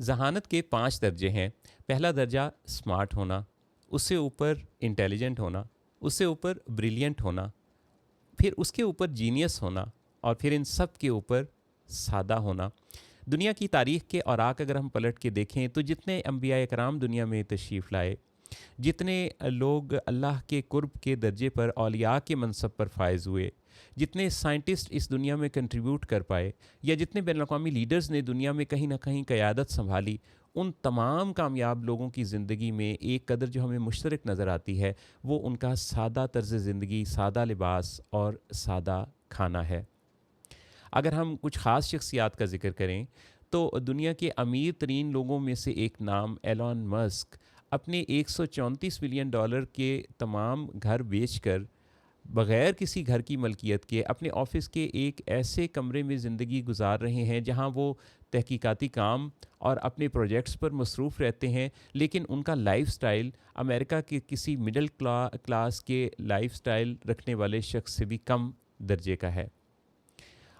ज़हानत के 5 दर्जे हैं। पहला दर्जा स्मार्ट होना, उससे ऊपर इंटेलिजेंट होना, उससे ऊपर ब्रिलियंट होना, फिर उसके ऊपर जीनियस होना और फिर इन सब के ऊपर सादा होना। दुनिया की तारीख़ के औराक अगर हम पलट के देखें तो जितने अम्बिया एकराम दुनिया में तशरीफ़ लाए, जितने लोग अल्लाह के कुर्ब के दर्जे पर औलिया के मनसब पर फायज़ हुए, जितने साइंटिस्ट इस दुनिया में कंट्रीब्यूट कर पाए या जितने बैनुल-अक़वामी लीडर्स ने दुनिया में कहीं ना कहीं क़यादत संभाली, उन तमाम कामयाब लोगों की ज़िंदगी में एक कदर जो हमें मुश्तरक नज़र आती है वो उनका सादा तर्ज़ ज़िंदगी, सादा लिबास और सादा खाना है। अगर हम कुछ ख़ास शख्सियात का ज़िक्र करें तो दुनिया के अमीर तरीन लोगों में से एक नाम एलन मस्क अपने 134 मिलियन डॉलर के तमाम घर बेचकर बग़ैर किसी घर की मलकियत के अपने ऑफ़िस के एक ऐसे कमरे में ज़िंदगी गुज़ार रहे हैं जहां वो तहकीकाती काम और अपने प्रोजेक्ट्स पर मसरूफ़ रहते हैं, लेकिन उनका लाइफ़स्टाइल अमेरिका के किसी मिडल क्लास के लाइफ़स्टाइल रखने वाले शख्स से भी कम दर्जे का है।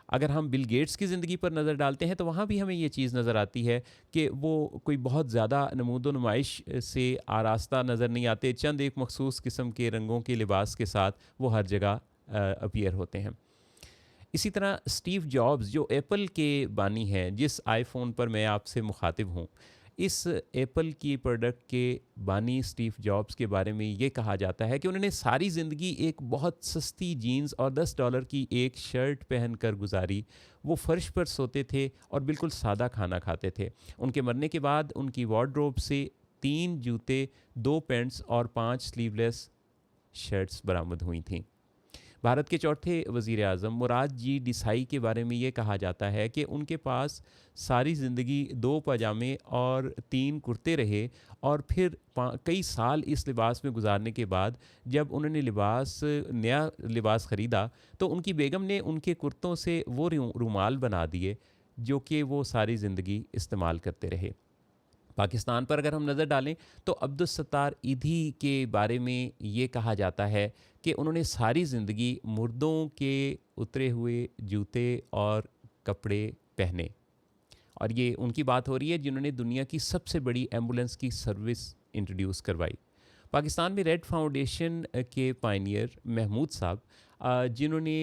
अगर हम बिल गेट्स की ज़िंदगी पर नज़र डालते हैं तो वहाँ भी हमें ये चीज़ नज़र आती है कि वो कोई बहुत ज़्यादा नमूदो नुमाइश से आरास्ता नज़र नहीं आते। चंद एक मखसूस किस्म के रंगों के लिबास के साथ वो हर जगह अपीयर होते हैं। इसी तरह स्टीव जॉब्स जो एप्पल के बानी हैं, जिस आईफ़ोन पर मैं आपसे मुखातिब हूँ, इस एप्पल की प्रोडक्ट के बानी स्टीव जॉब्स के बारे में ये कहा जाता है कि उन्होंने सारी ज़िंदगी एक बहुत सस्ती जीन्स और $10 की एक शर्ट पहनकर गुजारी। वो फ़र्श पर सोते थे और बिल्कुल सादा खाना खाते थे। उनके मरने के बाद उनकी वार्डरोब से 3 जूते, 2 पैंट्स और 5 स्लीवलेस शर्ट्स बरामद हुई थीं। भारत के चौथे वज़ीर आज़म मुराद जी डिसाई के बारे में ये कहा जाता है कि उनके पास सारी ज़िंदगी 2 पजामे और 3 कुर्ते रहे और फिर कई साल इस लिबास में गुजारने के बाद जब उन्होंने नया लिबास ख़रीदा तो उनकी बेगम ने उनके कुर्तों से वो रुमाल बना दिए जो कि वो सारी ज़िंदगी इस्तेमाल करते रहे। पाकिस्तान पर अगर हम नज़र डालें तो अब्दुल सत्तार ईधी के बारे में ये कहा जाता है कि उन्होंने सारी ज़िंदगी मुर्दों के उतरे हुए जूते और कपड़े पहने, और ये उनकी बात हो रही है जिन्होंने दुनिया की सबसे बड़ी एम्बुलेंस की सर्विस इंट्रोड्यूस करवाई। पाकिस्तान में रेड फाउंडेशन के पायनियर महमूद साहब, जिन्होंने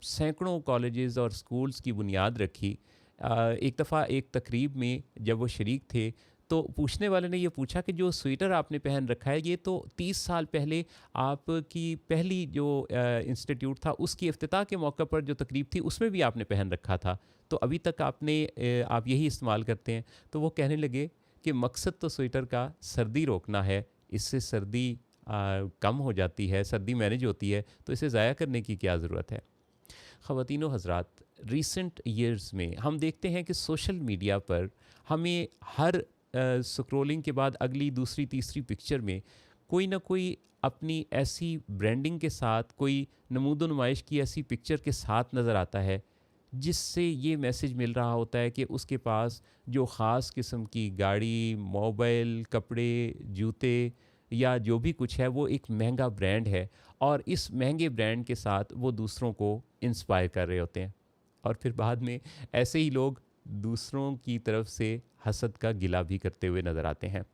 सैकड़ों कॉलेजेस और स्कूल्स की बुनियाद रखी, एक दफ़ा एक तकरीब में जब वो शरीक थे तो पूछने वाले ने ये पूछा कि जो स्वेटर आपने पहन रखा है ये तो 30 साल पहले आपकी पहली जो इंस्टीट्यूट था उसकी इफ्तिताह के मौके पर जो तकरीब थी उसमें भी आपने पहन रखा था, तो अभी तक आप यही इस्तेमाल करते हैं। तो वो कहने लगे कि मकसद तो स्वेटर का सर्दी रोकना है, इससे सर्दी कम हो जाती है, सर्दी मैनेज होती है, तो इसे ज़ाया करने की क्या ज़रूरत है। ख़वातीन व हज़रात, रीसेंट ईयर्स में हम देखते हैं कि सोशल मीडिया पर हमें हर स्क्रॉलिंग के बाद अगली दूसरी तीसरी पिक्चर में कोई ना कोई अपनी ऐसी ब्रांडिंग के साथ, कोई नमूदो नुमाइश की ऐसी पिक्चर के साथ नज़र आता है जिससे ये मैसेज मिल रहा होता है कि उसके पास जो ख़ास किस्म की गाड़ी, मोबाइल, कपड़े, जूते या जो भी कुछ है वो एक महंगा ब्रांड है और इस महंगे ब्रांड के साथ वो दूसरों को इंस्पायर कर रहे होते हैं। और फिर बाद में ऐसे ही लोग दूसरों की तरफ से हसद का गिला भी करते हुए नज़र आते हैं।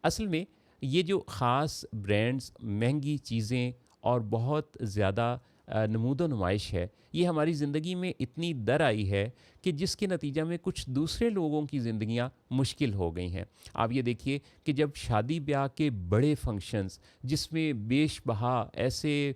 असल में ये जो ख़ास ब्रांड्स, महंगी चीज़ें और बहुत ज़्यादा नमूदो नुमाइश है, ये हमारी ज़िंदगी में इतनी दर आई है कि जिसके नतीजा में कुछ दूसरे लोगों की ज़िंदगियाँ मुश्किल हो गई हैं। आप ये देखिए कि जब शादी ब्याह के बड़े फंक्शंस जिसमें बेशबहा ऐसे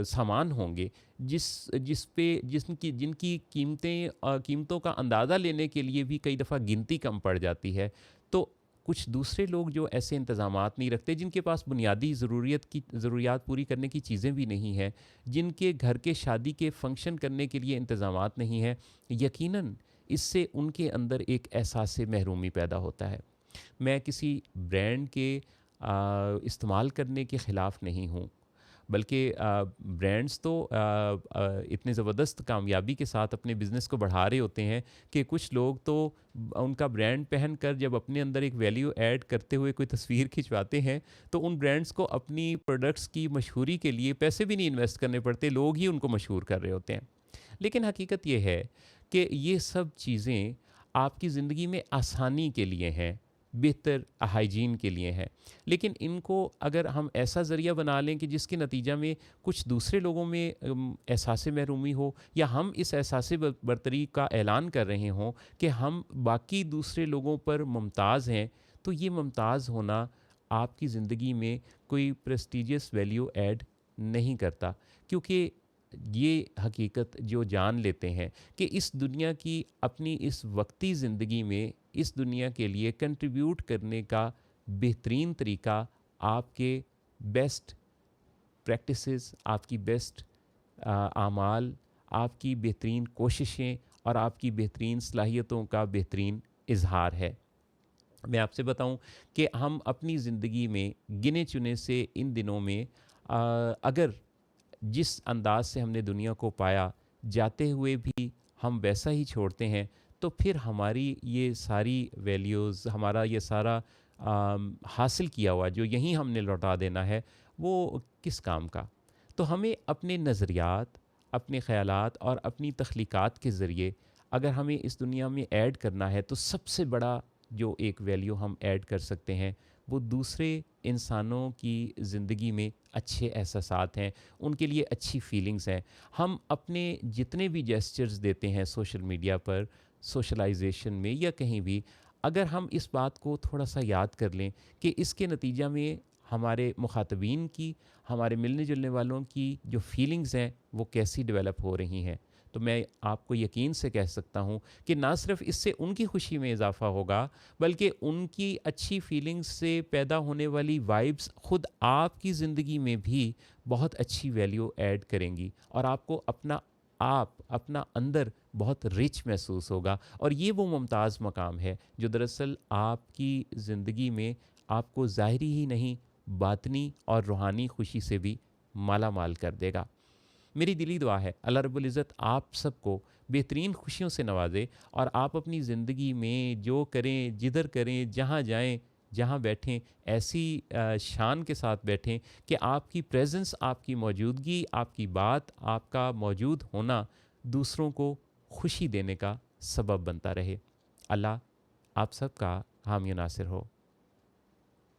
सामान होंगे जिस पे जिनकी कीमतों का अंदाज़ा लेने के लिए भी कई दफ़ा गिनती कम पड़ जाती है, तो कुछ दूसरे लोग जो ऐसे इंतज़ामात नहीं रखते, जिनके पास बुनियादी ज़रूरियात पूरी करने की चीज़ें भी नहीं हैं, जिनके घर के शादी के फंक्शन करने के लिए इंतज़ामात नहीं हैं, यकीनन इससे उनके अंदर एक एहसास महरूमी पैदा होता है। मैं किसी ब्रांड के इस्तेमाल करने के ख़िलाफ़ नहीं हूँ, बल्कि ब्रांड्स तो इतने ज़बरदस्त कामयाबी के साथ अपने बिज़नेस को बढ़ा रहे होते हैं कि कुछ लोग तो उनका ब्रांड पहन कर जब अपने अंदर एक वैल्यू ऐड करते हुए कोई तस्वीर खिंचवाते हैं तो उन ब्रांड्स को अपनी प्रोडक्ट्स की मशहूरी के लिए पैसे भी नहीं इन्वेस्ट करने पड़ते, लोग ही उनको मशहूर कर रहे होते हैं। लेकिन हकीकत ये है कि ये सब चीज़ें आपकी ज़िंदगी में आसानी के लिए हैं, बेहतर हाइजीन के लिए हैं। लेकिन इनको अगर हम ऐसा ज़रिया बना लें कि जिसके नतीजा में कुछ दूसरे लोगों में एहसास महरूमी हो, या हम इस एहसास बरतरी का ऐलान कर रहे हों कि हम बाकी दूसरे लोगों पर मुमताज़ हैं, तो ये मुमताज़ होना आपकी ज़िंदगी में कोई प्रेस्टिजियस वैल्यू ऐड नहीं करता। क्योंकि ये हकीकत जो जान लेते हैं कि इस दुनिया की अपनी इस वक्ती ज़िंदगी में इस दुनिया के लिए कंट्रीब्यूट करने का बेहतरीन तरीका आपके बेस्ट प्रैक्टिसेस, आपकी बेस्ट आमाल, आपकी बेहतरीन कोशिशें और आपकी बेहतरीन सलाहियतों का बेहतरीन इजहार है। मैं आपसे बताऊं कि हम अपनी ज़िंदगी में गिने चुने से इन दिनों में अगर जिस अंदाज से हमने दुनिया को पाया, जाते हुए भी हम वैसा ही छोड़ते हैं, तो फिर हमारी ये सारी वैल्यूज़, हमारा ये सारा हासिल किया हुआ जो यहीं हमने लौटा देना है, वो किस काम का। तो हमें अपने नज़रियात, अपने ख़यालात और अपनी तख्लीक़ात के ज़रिए अगर हमें इस दुनिया में ऐड करना है, तो सबसे बड़ा जो एक वैल्यू हम ऐड कर सकते हैं, वो दूसरे इंसानों की ज़िंदगी में अच्छे एहसासात हैं, उनके लिए अच्छी फीलिंग्स हैं। हम अपने जितने भी जेस्चर्स देते हैं सोशल मीडिया पर, सोशलाइजेशन में या कहीं भी, अगर हम इस बात को थोड़ा सा याद कर लें कि इसके नतीजा में हमारे मुखातबीन की, हमारे मिलने जुलने वालों की जो फीलिंग्स हैं वो कैसी डेवलप हो रही हैं, तो मैं आपको यकीन से कह सकता हूँ कि ना सिर्फ इससे उनकी खुशी में इजाफ़ा होगा, बल्कि उनकी अच्छी फीलिंग्स से पैदा होने वाली वाइब्स ख़ुद आपकी ज़िंदगी में भी बहुत अच्छी वैल्यू ऐड करेंगी, और आपको अपना अंदर बहुत रिच महसूस होगा। और ये वो मुमताज़ मकाम है जो दरअसल आपकी ज़िंदगी में आपको ज़ाहिरी ही नहीं, बातनी और रूहानी खुशी से भी माला माल कर देगा। मेरी दिली दुआ है अल्लाह रब्बुल इज़्ज़त आप सबको बेहतरीन खुशियों से नवाजे, और आप अपनी ज़िंदगी में जो करें, जिधर करें, जहाँ जाएं, जहाँ बैठें, ऐसी शान के साथ बैठें कि आपकी प्रेजेंस, आपकी मौजूदगी, आपकी बात, आपका मौजूद होना दूसरों को खुशी देने का सबब बनता रहे। अल्लाह आप सबका हामी नासिर हो।